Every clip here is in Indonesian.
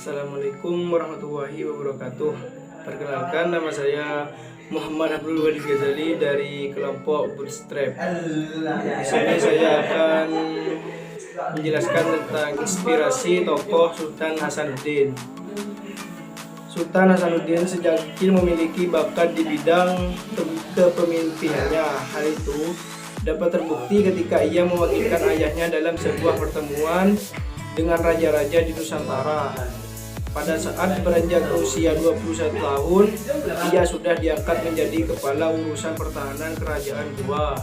Assalamualaikum warahmatullahi wabarakatuh. Perkenalkan, nama saya Muhammad Abdul Wadid Ghazali dari kelompok Bootstrap. Di sini saya akan menjelaskan tentang inspirasi tokoh Sultan Hasanuddin. Sultan Hasanuddin sejak kecil memiliki bakat di bidang kepemimpinannya. Hal itu dapat terbukti ketika ia mewakilkan ayahnya dalam sebuah pertemuan dengan raja-raja di Nusantara. Pada saat beranjak usia 21 tahun, ia sudah diangkat menjadi kepala urusan pertahanan kerajaan Goa.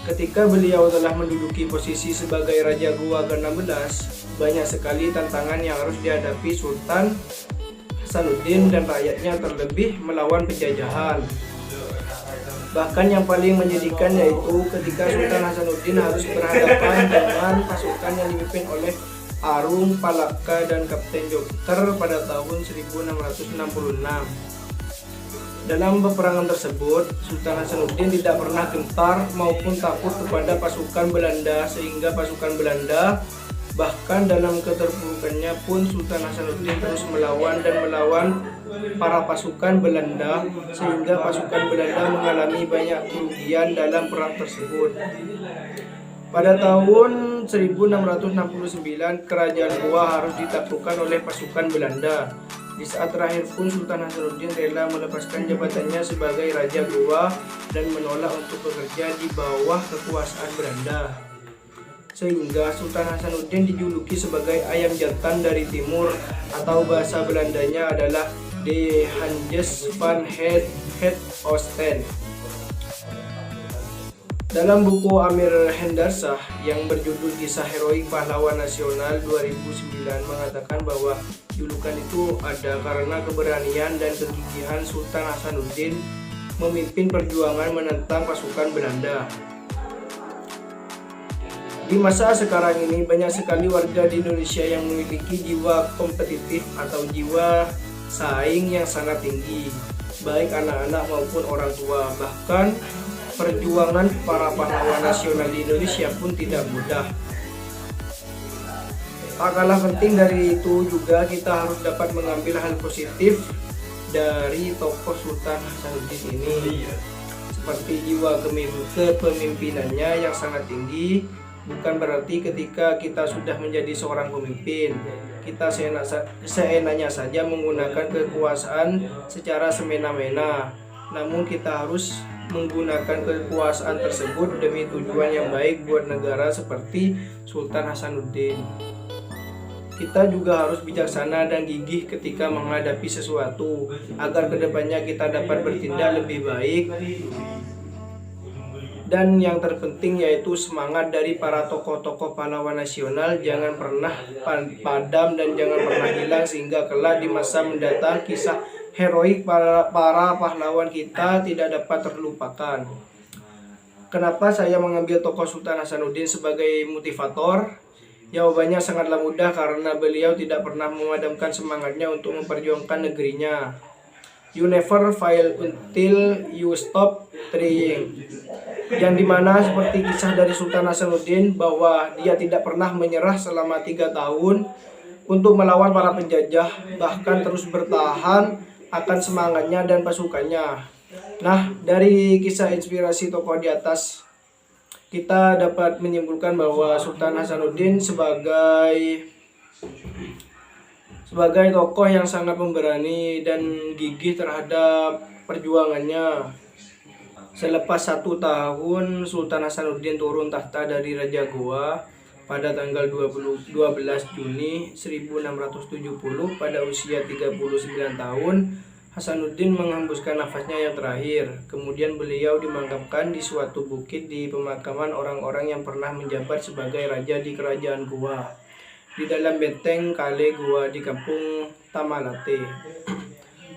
Ketika beliau telah menduduki posisi sebagai Raja Goa ke-16, banyak sekali tantangan yang harus dihadapi Sultan Hasanuddin dan rakyatnya, terlebih melawan penjajahan. Bahkan yang paling menyedihkan yaitu ketika Sultan Hasanuddin harus berhadapan dengan pasukan yang dipimpin oleh Arung Palaka dan Kapten Joker pada tahun 1666. Dalam peperangan tersebut, Sultan Hasanuddin tidak pernah gentar maupun takut kepada pasukan Belanda, sehingga pasukan Belanda, bahkan dalam keterpurukannya pun Sultan Hasanuddin terus melawan para pasukan Belanda, sehingga pasukan Belanda mengalami banyak kerugian dalam perang tersebut. Pada tahun 1669, kerajaan Goa harus ditaklukkan oleh pasukan Belanda. Di saat terakhir pun Sultan Hasanuddin rela melepaskan jabatannya sebagai Raja Goa dan menolak untuk bekerja di bawah kekuasaan Belanda. Sehingga Sultan Hasanuddin dijuluki sebagai ayam jantan dari timur, atau bahasa Belandanya adalah De Hanjes van het Oosten. Dalam buku Amir Hendarsah yang berjudul Kisah Heroik Pahlawan Nasional 2009 mengatakan bahwa julukan itu ada karena keberanian dan kegigihan Sultan Hasanuddin memimpin perjuangan menentang pasukan Belanda. Di masa sekarang ini banyak sekali warga di Indonesia yang memiliki jiwa kompetitif atau jiwa saing yang sangat tinggi, baik anak-anak maupun orang tua. Bahkan perjuangan para pahlawan nasional di Indonesia pun tidak mudah. Tak kalah penting dari itu juga kita harus dapat mengambil hal positif dari tokoh Sultan Hasanuddin ini, seperti jiwa kepemimpinannya yang sangat tinggi. Bukan berarti ketika kita sudah menjadi seorang pemimpin, kita seenaknya saja menggunakan kekuasaan secara semena-mena. Namun kita harus menggunakan kekuasaan tersebut demi tujuan yang baik buat negara seperti Sultan Hasanuddin. Kita juga harus bijaksana dan gigih ketika menghadapi sesuatu, agar kedepannya kita dapat bertindak lebih baik. Dan yang terpenting yaitu semangat dari para tokoh-tokoh pahlawan nasional jangan pernah padam dan jangan pernah hilang, sehingga kelak di masa mendatang kisah heroik para pahlawan kita tidak dapat terlupakan. Kenapa saya mengambil tokoh Sultan Hasanuddin sebagai motivator? Jawabannya sangatlah mudah, karena beliau tidak pernah memadamkan semangatnya untuk memperjuangkan negerinya. You never fail until you stop trying. Yang dimana seperti kisah dari Sultan Hasanuddin, bahwa dia tidak pernah menyerah selama 3 tahun untuk melawan para penjajah, bahkan terus bertahan akan semangatnya dan pasukannya. Nah, dari kisah inspirasi tokoh di atas, kita dapat menyimpulkan bahwa Sultan Hasanuddin sebagai tokoh yang sangat pemberani dan gigih terhadap perjuangannya. Selepas 1 tahun Sultan Hasanuddin turun tahta dari Raja Goa pada tanggal 12 Juni 1670 pada usia 39 tahun, Hasanuddin menghembuskan nafasnya yang terakhir. Kemudian beliau dimakamkan di suatu bukit di pemakaman orang-orang yang pernah menjabat sebagai raja di kerajaan Goa, di dalam benteng Kale Goa di kampung Tamalate.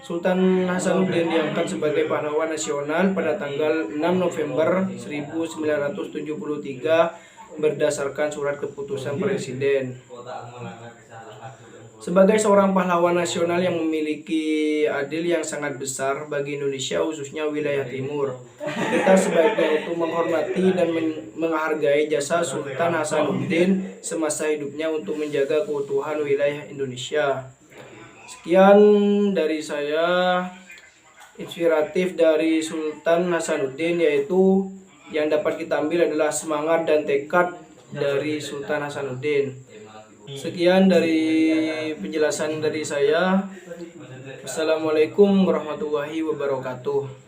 Sultan Hasanuddin diangkat sebagai pahlawan nasional pada tanggal 6 November 1973 berdasarkan surat keputusan Presiden. Sebagai seorang pahlawan nasional yang memiliki andil yang sangat besar bagi Indonesia, khususnya wilayah timur, kita sebaiknya untuk menghormati dan menghargai jasa Sultan Hasanuddin semasa hidupnya untuk menjaga keutuhan wilayah Indonesia. Sekian dari saya, inspiratif dari Sultan Hasanuddin, yaitu yang dapat kita ambil adalah semangat dan tekad dari Sultan Hasanuddin. Sekian dari penjelasan dari saya. Assalamualaikum warahmatullahi wabarakatuh.